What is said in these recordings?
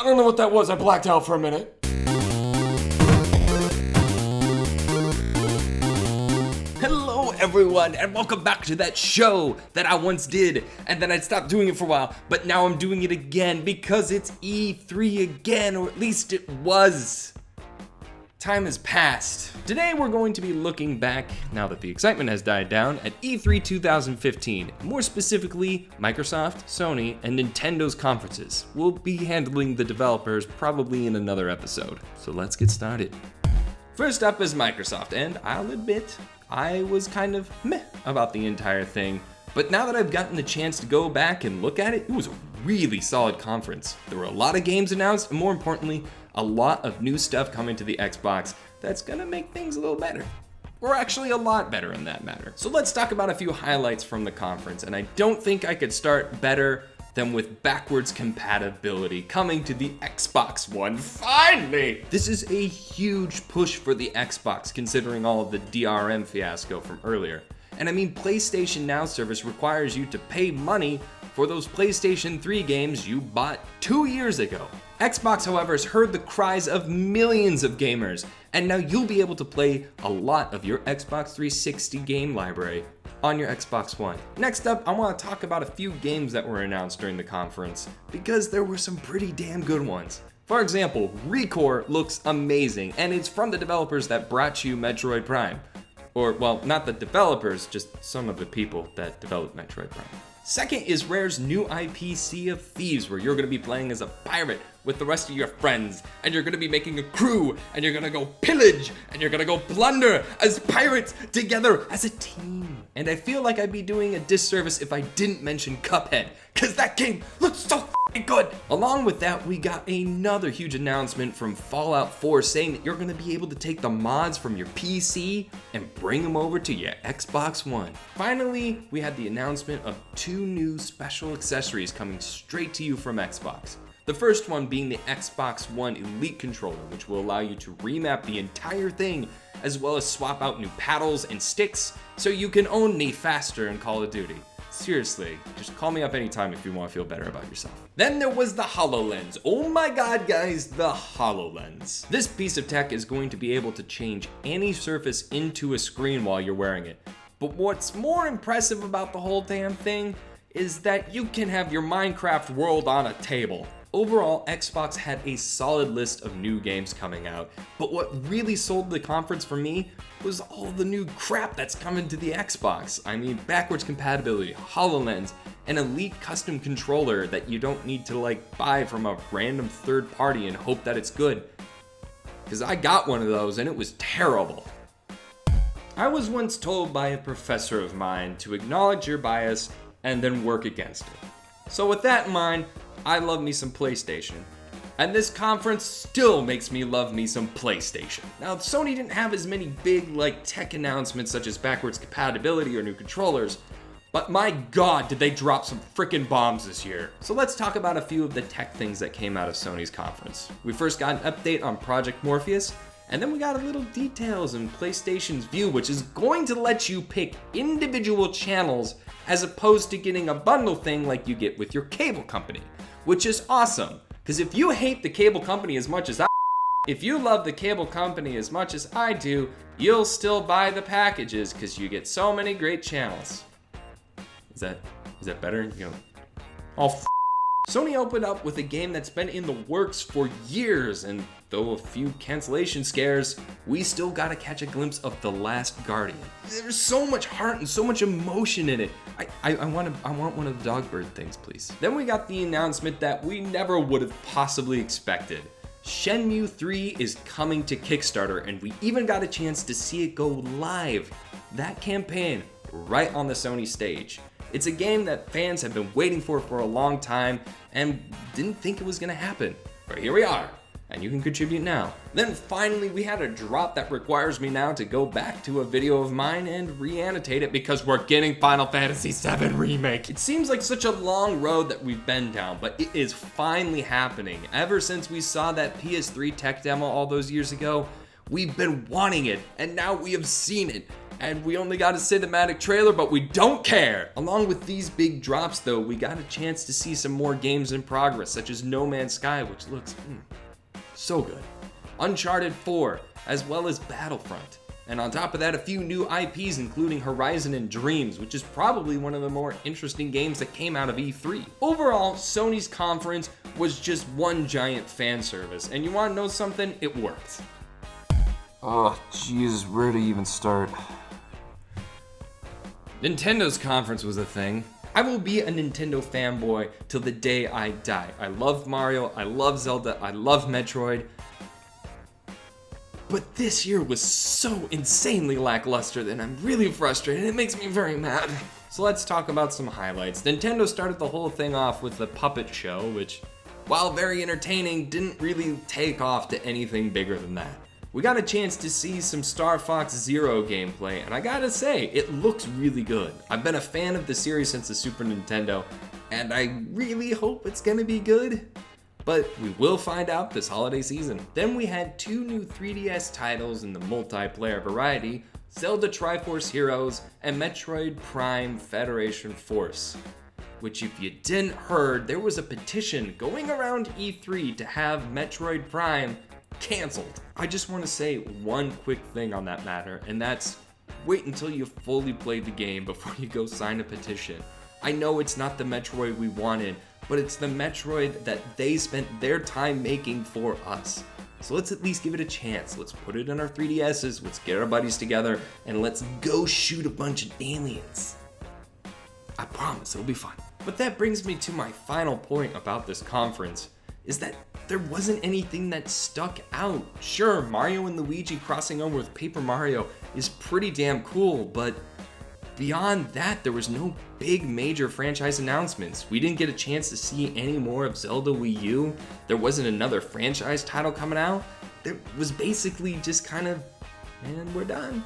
don't know what that was. I blacked out for a minute. Hello everyone, and welcome back to that show that I once did, and then I stopped doing it for a while, but now I'm doing it again because it's E3 again, or at least it was. Time has passed. Today we're going to be looking back, now that the excitement has died down, at E3 2015. More specifically, Microsoft, Sony, and Nintendo's conferences. We'll be handling the developers probably in another episode. So let's get started. First up is Microsoft, and I'll admit, I was kind of meh about the entire thing. But now that I've gotten the chance to go back and look at it, it was a really solid conference. There were a lot of games announced, and more importantly, a lot of new stuff coming to the Xbox that's gonna make things a little better. Or actually a lot better in that matter. So let's talk about a few highlights from the conference, and I don't think I could start better than with backwards compatibility coming to the Xbox One, finally! This is a huge push for the Xbox considering all of the DRM fiasco from earlier. And I mean, PlayStation Now service requires you to pay money for those PlayStation 3 games you bought 2 years ago. Xbox, however, has heard the cries of millions of gamers, and now you'll be able to play a lot of your Xbox 360 game library on your Xbox One. Next up, I want to talk about a few games that were announced during the conference, because there were some pretty damn good ones. For example, RoccoW looks amazing, and it's from the developers that brought you Metroid Prime. Or, well, not the developers, just some of the people that developed Metroid Prime. Second is Rare's new IP, Sea of Thieves, where you're going to be playing as a pirate with the rest of your friends, and you're going to be making a crew, and you're going to go pillage, and you're going to go plunder as pirates together as a team. And I feel like I'd be doing a disservice if I didn't mention Cuphead, because that game looks so f***ing good. Along with that, we got another huge announcement from Fallout 4 saying that you're going to be able to take the mods from your PC and bring them over to your Xbox One. Finally, we had the announcement of 2 new special accessories coming straight to you from Xbox. The first one being the Xbox One Elite controller, which will allow you to remap the entire thing, as well as swap out new paddles and sticks, so you can own me faster in Call of Duty. Seriously, just call me up anytime if you want to feel better about yourself. Then there was the HoloLens. Oh my god, guys, the HoloLens. This piece of tech is going to be able to change any surface into a screen while you're wearing it. But what's more impressive about the whole damn thing is that you can have your Minecraft world on a table. Overall, Xbox had a solid list of new games coming out, but what really sold the conference for me was all the new crap that's coming to the Xbox. I mean, backwards compatibility, HoloLens, an elite custom controller that you don't need to buy from a random third party and hope that it's good. Because I got one of those and it was terrible. I was once told by a professor of mine to acknowledge your bias and then work against it. So with that in mind, I love me some PlayStation. And this conference still makes me love me some PlayStation. Now, Sony didn't have as many big tech announcements such as backwards compatibility or new controllers, but my god did they drop some frickin' bombs this year. So let's talk about a few of the tech things that came out of Sony's conference. We first got an update on Project Morpheus, and then we got a little details in PlayStation's View, which is going to let you pick individual channels as opposed to getting a bundle thing like you get with your cable company, which is awesome. Because if you hate the cable company as much as if you love the cable company as much as I do, you'll still buy the packages because you get so many great channels. Is that better? You know, Sony opened up with a game that's been in the works for years, and though a few cancellation scares, we still gotta catch a glimpse of The Last Guardian. There's so much heart and so much emotion in it. I want one of the Dogbird things, please. Then we got the announcement that we never would have possibly expected. Shenmue 3 is coming to Kickstarter, and we even got a chance to see it go live. That campaign right on the Sony stage. It's a game that fans have been waiting for a long time and didn't think it was gonna happen. But here we are, and you can contribute now. Then finally, we had a drop that requires me now to go back to a video of mine and re-annotate it because we're getting Final Fantasy VII Remake. It seems like such a long road that we've been down, but it is finally happening. Ever since we saw that PS3 tech demo all those years ago, we've been wanting it, and now we have seen it. And we only got a cinematic trailer, but we don't care. Along with these big drops though, we got a chance to see some more games in progress, such as No Man's Sky, which looks so good. Uncharted 4, as well as Battlefront. And on top of that, a few new IPs, including Horizon and Dreams, which is probably one of the more interesting games that came out of E3. Overall, Sony's conference was just one giant fan service, and you wanna know something? It worked. Oh, jeez, where to even start? Nintendo's conference was a thing. I will be a Nintendo fanboy till the day I die. I love Mario, I love Zelda, I love Metroid. But this year was so insanely lackluster that I'm really frustrated. It makes me very mad. So let's talk about some highlights. Nintendo started the whole thing off with the puppet show, which, while very entertaining, didn't really take off to anything bigger than that. We got a chance to see some Star Fox Zero gameplay, and I gotta say, it looks really good. I've been a fan of the series since the Super Nintendo, and I really hope it's gonna be good. But we will find out this holiday season. Then we had two new 3DS titles in the multiplayer variety, Zelda Triforce Heroes and Metroid Prime Federation Force. Which, if you didn't heard, there was a petition going around E3 to have Metroid Prime canceled. I just want to say one quick thing on that matter, and that's wait until you fully played the game before you go sign a petition. I know it's not the Metroid we wanted, but it's the Metroid that they spent their time making for us. So let's at least give it a chance. Let's put it in our 3DSs, let's get our buddies together, and let's go shoot a bunch of aliens. I promise it'll be fun. But that brings me to my final point about this conference, is that there wasn't anything that stuck out. Sure, Mario and Luigi crossing over with Paper Mario is pretty damn cool, but beyond that, there was no big major franchise announcements. We didn't get a chance to see any more of Zelda Wii U. There wasn't another franchise title coming out. There was basically just kind of, and we're done.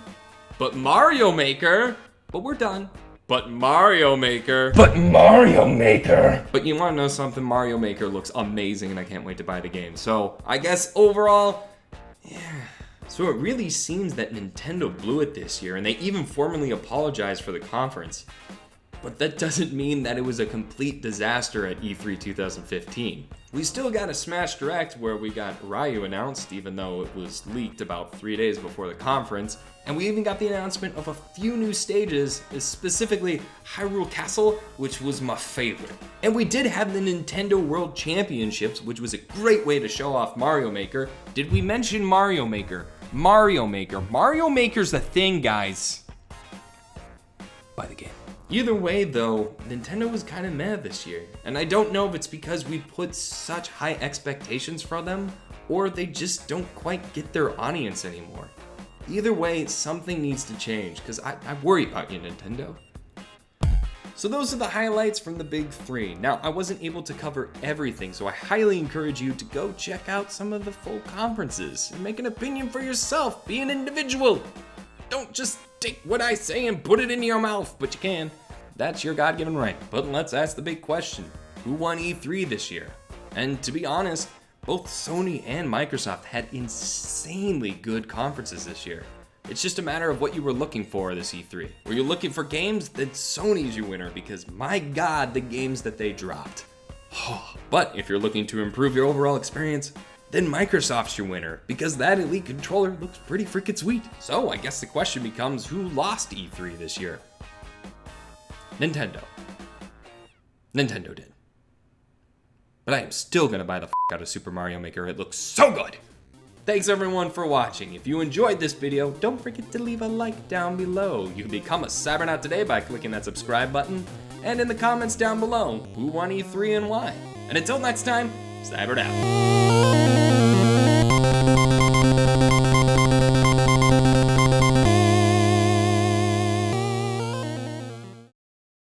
But Mario Maker, but we're done. But Mario Maker. But Mario Maker. But you wanna know something? Mario Maker looks amazing and I can't wait to buy the game. So I guess overall, yeah. So it really seems that Nintendo blew it this year, and they even formally apologized for the conference. But that doesn't mean that it was a complete disaster at E3 2015. We still got a Smash Direct where we got Ryu announced, even though it was leaked about 3 days before the conference. And we even got the announcement of a few new stages, specifically Hyrule Castle, which was my favorite. And we did have the Nintendo World Championships, which was a great way to show off Mario Maker. Did we mention Mario Maker? Mario Maker. Mario Maker's the thing, guys. Buy the game. Either way though, Nintendo was kind of mad this year. And I don't know if it's because we put such high expectations for them, or they just don't quite get their audience anymore. Either way, something needs to change, because I worry about you, Nintendo. So those are the highlights from the big three. Now, I wasn't able to cover everything, so I highly encourage you to go check out some of the full conferences and make an opinion for yourself. Be an individual. Don't just take what I say and put it into your mouth, but you can. That's your God-given right. But let's ask the big question. Who won E3 this year? And to be honest, both Sony and Microsoft had insanely good conferences this year. It's just a matter of what you were looking for this E3. Were you looking for games? Then Sony's your winner, because my God, the games that they dropped. But if you're looking to improve your overall experience, then Microsoft's your winner, because that Elite controller looks pretty freaking sweet. So I guess the question becomes, who lost E3 this year? Nintendo. Nintendo did. But I am still gonna buy the out of Super Mario Maker. It looks so good! Thanks everyone for watching. If you enjoyed this video, don't forget to leave a like down below. You can become a Cybernaut today by clicking that subscribe button, and in the comments down below, who won E3 and why. And until next time, Seibert out.